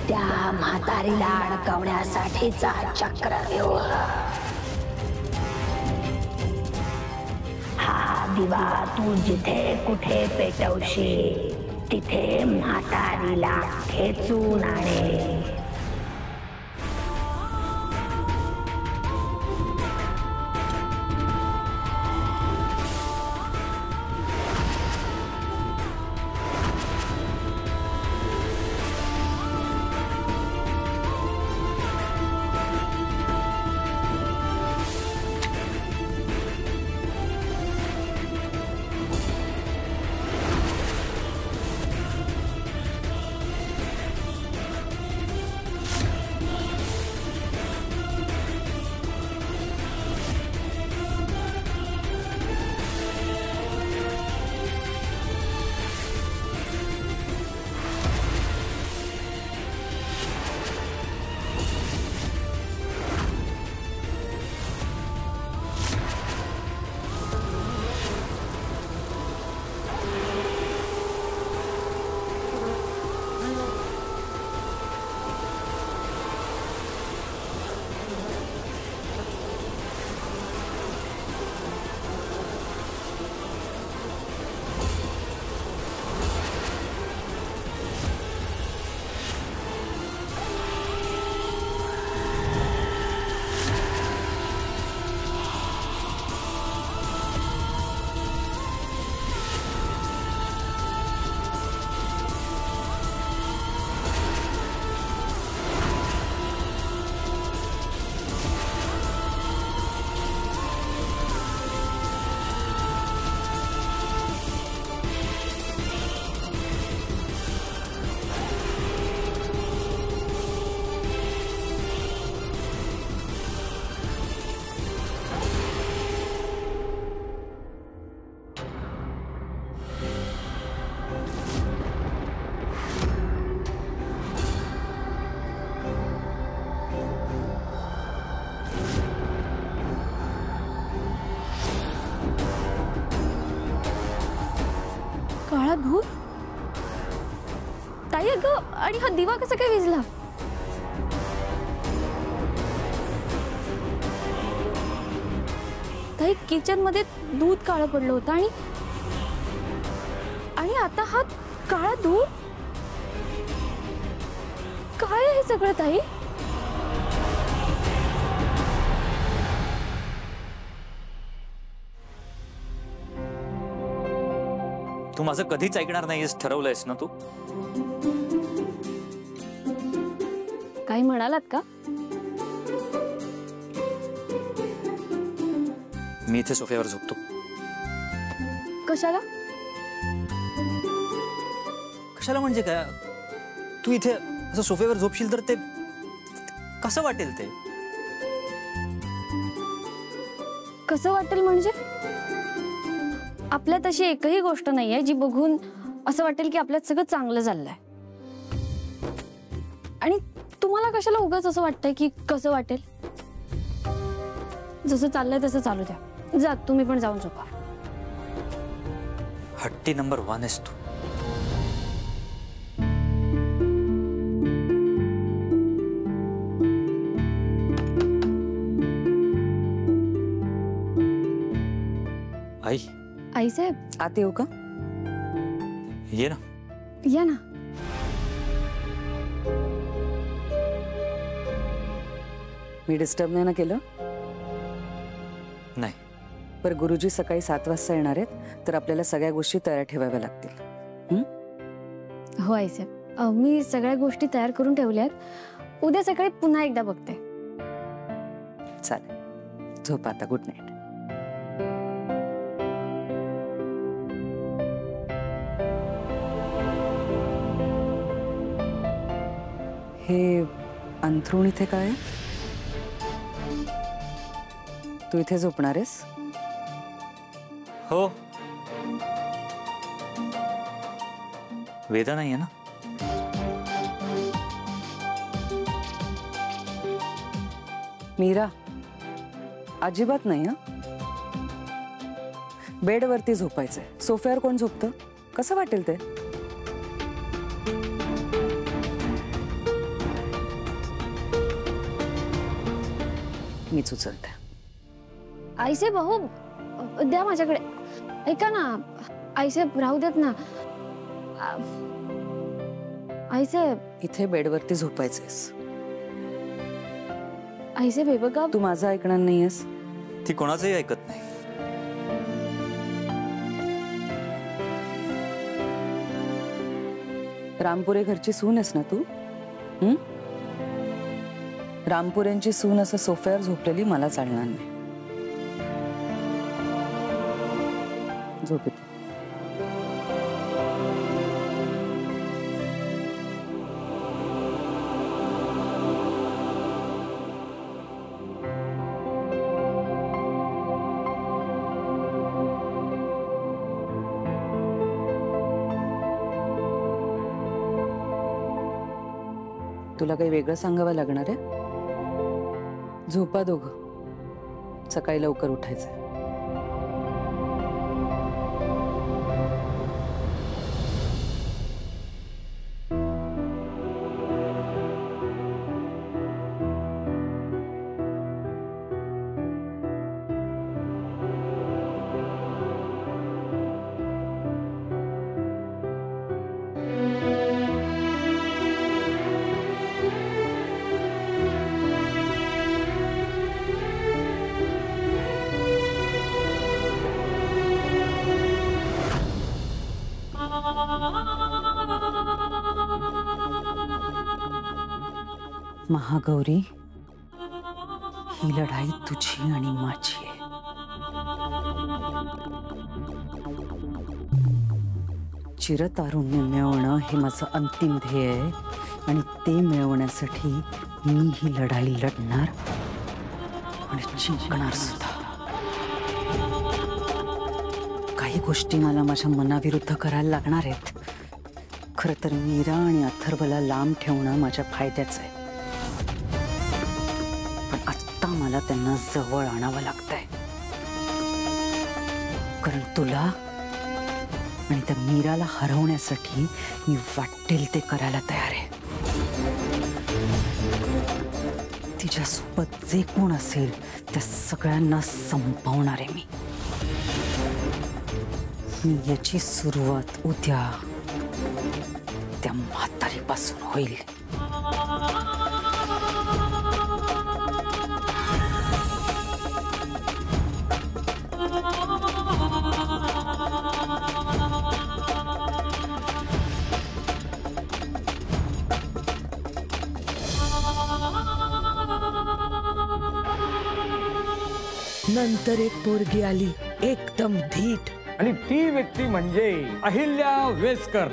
त्या म्हातारीला अडकवण्यासाठीचा चक्रव्यूह। हा दिवा तू जिथे कुठे पेटवशील तिथे म्हातारीला खेचून आणे। काळा धूर? ताई अगं, आणि हा दिवा कसा काय विझला? ताई किचन मध्ये दूध काळं पडलं होतं आणि आता हा काळा धूर? काय आहे सगळं ताई? तू माझं कधीच ऐकणार नाहीस ठरवलंयस ना तू? काही म्हणालात का? मी इथे सोफ्यावर झोपतो। कशाला? कशाला म्हणजे काय? तू इथे असं सोफ्यावर झोपशील तर ते कसं वाटेल? ते कसं वाटेल म्हणजे? आपल्यात अशी एकही गोष्ट नाहीये जी बघून असं वाटेल की आपल्यात सगळं चांगलं चाललंय। आणि तुम्हाला कशाला उगाच असं वाटतंय की कसं वाटेल? जसं चाललंय तसं चालू द्या। जा, तुम्ही पण जाऊन झोपा। हट्टी नंबर 1 आहेस तू। आई, आई साहेब, आत येऊ का? ये ना। या ना। मी डिस्टर्ब नाही ना केलं? नाही। पर गुरुजी सकाळी 7 वाजता येणार आहेत, तर आपल्याला सगळ्या गोष्टी तयार ठेवाव्या लागतील। हो आई साहेब, मी सगळ्या गोष्टी तयार करून ठेवल्यात। उद्या सकाळी पुन्हा एकदा बघते। चालेल, झोप आता। Good night. हे अंथरूण इथे काय? तू इथे झोपणार आहेस? हो। वेदा नाही आहे ना? मीरा, अजिबात नाही हा। बेडवरती झोपायचंय। सोफ्यावर कोण झोपतं? कसं वाटेल ते? मीच उचलते. आईसाहेब अहो द्या माझ्याकडे. ऐका ना आईसाहेब राहू देत ना. आईसाहेब इथे बेडवरती झोपायचंयस. आईसाहेब हे बघा. तू माझं ऐकणार नाहीयेस. ती कोणाचंही ऐकत नाही. रामपुरे घरची सून आहेस ना तू? रामपुरेंची सून असं सोफ्यावर झोपलेली मला चालणार नाही. झोप येते. तुला काही वेगळं सांगावं लागणार आहे? झोपा दोघं. सकाळी लवकर उठायचं. महागौरी, ही लढाई तुझी आणि माझी आहे. चिरतारुण्य मिळवणं हे माझं अंतिम ध्येय आहे आणि ते मिळवण्यासाठी मी ही लढाई लढणार आणि जिंकणार सुद्धा. काही गोष्टी मला माझ्या मनाविरुद्ध करायला लागणार आहेत. खरं तर मीरा आणि अथर्वला लांब ठेवणं माझ्या फायद्याचं आहे. पण आत्ता मला त्यांना जवळ आणावं लागतंय. कारण तुला आणि त्या मीराला हरवण्यासाठी मी वाटेल ते करायला तयार आहे. तिच्यासोबत जे कोण असेल त्या सगळ्यांना संपवणार आहे मी. याची सुरुवात उद्या त्या म्हातारीपासून होईल. नंतर एक पोरगी आली एकदम धीट. आणि ती व्यक्ती म्हणजे अहिल्या वेसकर.